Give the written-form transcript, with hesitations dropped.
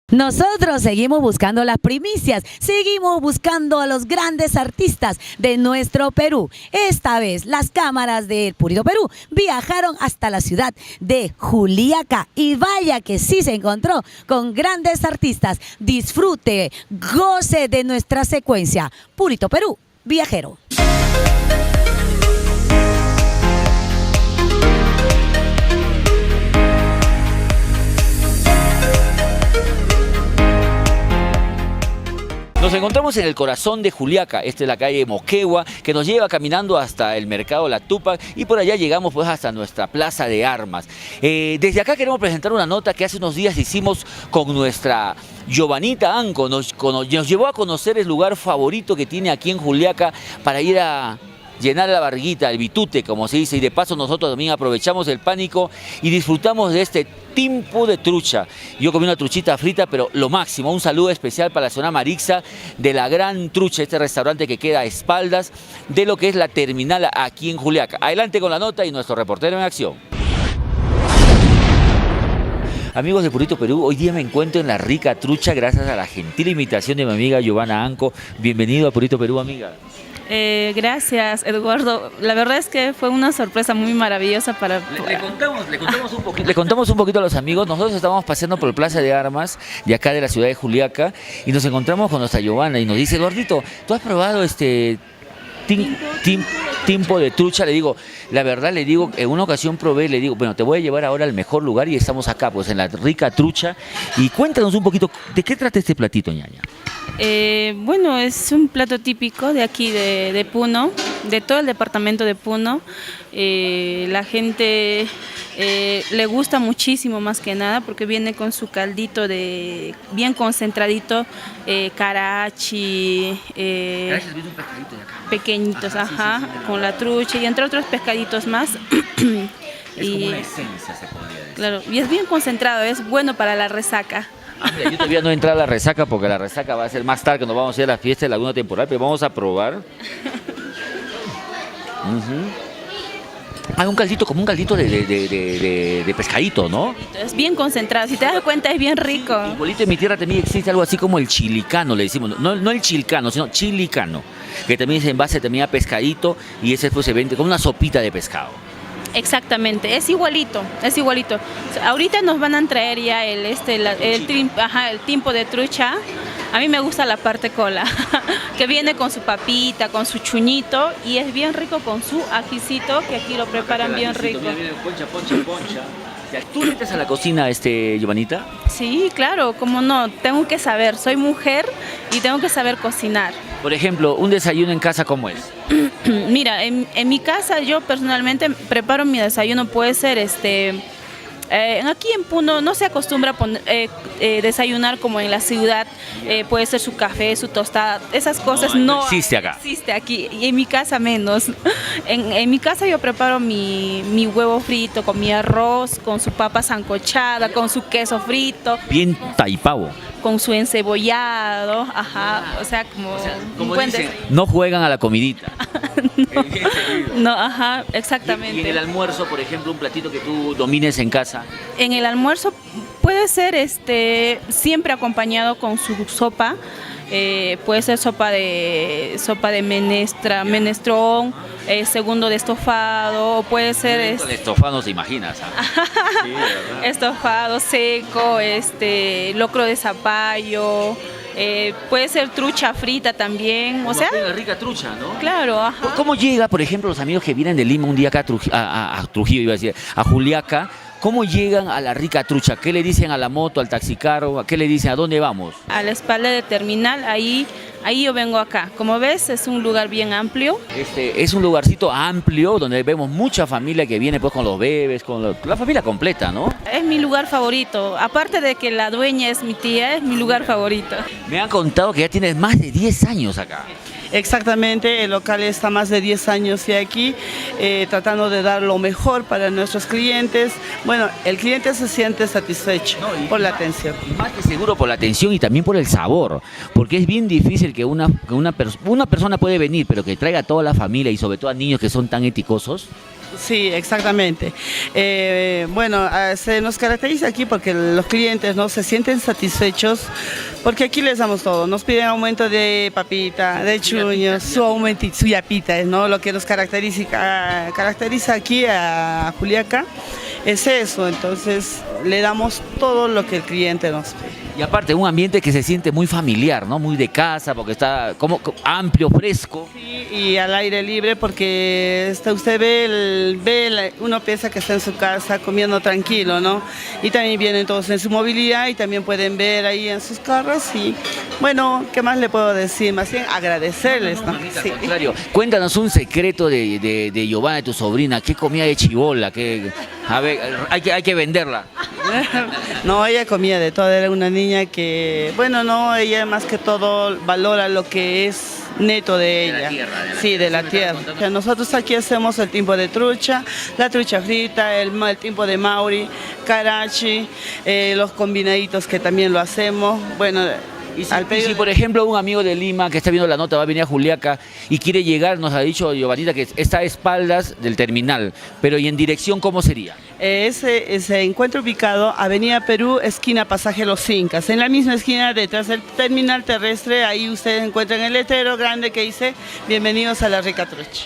Nosotros seguimos buscando las primicias, seguimos buscando a los grandes artistas de nuestro Perú. Esta vez las cámaras de Purito Perú viajaron hasta la ciudad de Juliaca y vaya que sí se encontró con grandes artistas. Disfrute, goce de nuestra secuencia. Purito Perú, viajero. Nos encontramos en el corazón de Juliaca, esta es la calle Moquegua, que nos lleva caminando hasta el mercado La Tupac y por allá llegamos pues hasta nuestra plaza de armas. Desde acá queremos presentar una nota que hace unos días hicimos con nuestra Giovanita Anco, nos llevó a conocer el lugar favorito que tiene aquí en Juliaca para ir a llenar la barriguita, el bitute, como se dice, y de paso nosotros también aprovechamos el pánico y disfrutamos de este timpo de trucha. Yo comí una truchita frita, pero lo máximo, un saludo especial para la zona Marixa de la Gran Trucha, este restaurante que queda a espaldas de lo que es la terminal aquí en Juliaca. Adelante con la nota y nuestro reportero en acción. Amigos de Purito Perú, hoy día me encuentro en la rica trucha gracias a la gentil invitación de mi amiga Giovanna Anco. Bienvenido a Purito Perú, amiga. Gracias, Eduardo. La verdad es que fue una sorpresa muy maravillosa para... Le contamos un poquito a los amigos. Nosotros estábamos paseando por el Plaza de Armas de acá de la ciudad de Juliaca y nos encontramos con nuestra Giovanna y nos dice: Eduardito, ¿tú has probado este timpo de trucha? Le digo, la verdad, le digo, en una ocasión probé, le digo, bueno, te voy a llevar ahora al mejor lugar y estamos acá, pues en la rica trucha. Y cuéntanos un poquito, ¿de qué trata este platito, ñaña? Bueno, es un plato típico de aquí de Puno, de todo el departamento de Puno. La gente le gusta muchísimo, más que nada porque viene con su caldito bien concentradito, carachi, pequeñitos, ajá, sí, con la trucha y entre otros pescaditos más. Es como una esencia, se podría decir. Claro, y es bien concentrado, es bueno para la resaca. Mira, yo todavía no he entrado a la resaca porque la resaca va a ser más tarde, que nos vamos a ir a la fiesta de Laguna Temporal, pero vamos a probar. Hay un caldito, como un caldito de pescadito, ¿no? Es bien concentrado, si te das cuenta es bien rico. Sí, igualito en mi tierra también existe algo así como el chilicano, le decimos, no el chilcano, sino chilicano, que también es en base también a pescadito y ese pues se vende como una sopita de pescado. Exactamente, es igualito, es igualito. Ahorita nos van a traer ya el timpo de trucha. A mí me gusta la parte cola, que viene con su papita, con su chuñito y es bien rico con su ajicito, que aquí lo preparan bien rico. Mira, poncha. ¿Tú le metes a la cocina, Giovanita? Sí, claro, cómo no, tengo que saber, soy mujer y tengo que saber cocinar. Por ejemplo, un desayuno en casa, ¿cómo es? Mira, en mi casa yo personalmente preparo mi desayuno, puede ser aquí en Puno no se acostumbra a desayunar como en la ciudad, puede ser su café, su tostada, esas cosas no existe acá. Existe aquí y en mi casa menos. En mi casa yo preparo mi huevo frito con mi arroz, con su papa sancochada, con su queso frito. Bien taipavo. Con su encebollado, ajá, o sea, como dicen, no juegan a la comidita. No, ajá, exactamente. ¿Y en el almuerzo, por ejemplo, un platito que tú domines en casa? En el almuerzo puede ser siempre acompañado con su sopa. Puede ser sopa de menestrón, segundo de estofado, o puede ser de estofado, ¿se imaginas? Sí, estofado seco, locro de zapallo. Puede ser trucha frita también, o sea, una rica trucha, ¿no? Claro, ajá. ¿Cómo llega, por ejemplo, los amigos que vienen de Lima un día acá a Trujillo, iba a decir, a Juliaca? ¿Cómo llegan a la rica trucha? ¿Qué le dicen a la moto, al taxicaro? ¿Qué le dicen? ¿A dónde vamos? A la espalda de terminal, ahí yo vengo acá. Como ves, es un lugar bien amplio. Es un lugarcito amplio donde vemos mucha familia que viene pues con los bebés, con la familia completa, ¿no? Es mi lugar favorito. Aparte de que la dueña es mi tía, es mi lugar favorito. Me han contado que ya tienes más de 10 años acá. Exactamente, el local está más de 10 años ya aquí, tratando de dar lo mejor para nuestros clientes. Bueno, el cliente se siente satisfecho por la atención. Y más que seguro por la atención y también por el sabor, porque es bien difícil que una persona puede venir, pero que traiga a toda la familia y sobre todo a niños que son tan eticosos. Sí, exactamente. Bueno, se nos caracteriza aquí porque los clientes no se sienten satisfechos, porque aquí les damos todo. Nos piden aumento de papita, de chuños, su aumento, su yapita, ¿no? Lo que nos caracteriza aquí a Juliaca es eso. Entonces le damos todo lo que el cliente nos pide. Y aparte, un ambiente que se siente muy familiar, ¿no? Muy de casa, porque está como amplio, fresco. Sí, y al aire libre, porque usted uno piensa que está en su casa comiendo tranquilo, ¿no? Y también vienen todos en su movilidad y también pueden ver ahí en sus carros. Y bueno, ¿qué más le puedo decir? Más bien agradecerles, ¿no? Sí. Al contrario, cuéntanos un secreto de Giovanna, de tu sobrina. ¿Qué comía de chibola? A ver, hay que venderla. No, ella comía de todo, era una niña que, bueno, no, ella más que todo valora lo que es neto de ella. Sí, de la tierra. Nosotros aquí hacemos el tiempo de trucha, la trucha frita, el tiempo de mauri, carachi, los combinaditos que también lo hacemos. Bueno, Y si, por ejemplo, un amigo de Lima que está viendo la nota va a venir a Juliaca y quiere llegar, nos ha dicho Giovanita que está a espaldas del terminal, pero ¿y en dirección cómo sería? Se encuentra ubicado Avenida Perú, esquina Pasaje Los Incas. En la misma esquina, detrás del terminal terrestre, ahí ustedes encuentran el letrero grande que dice: bienvenidos a La Rica Trucha.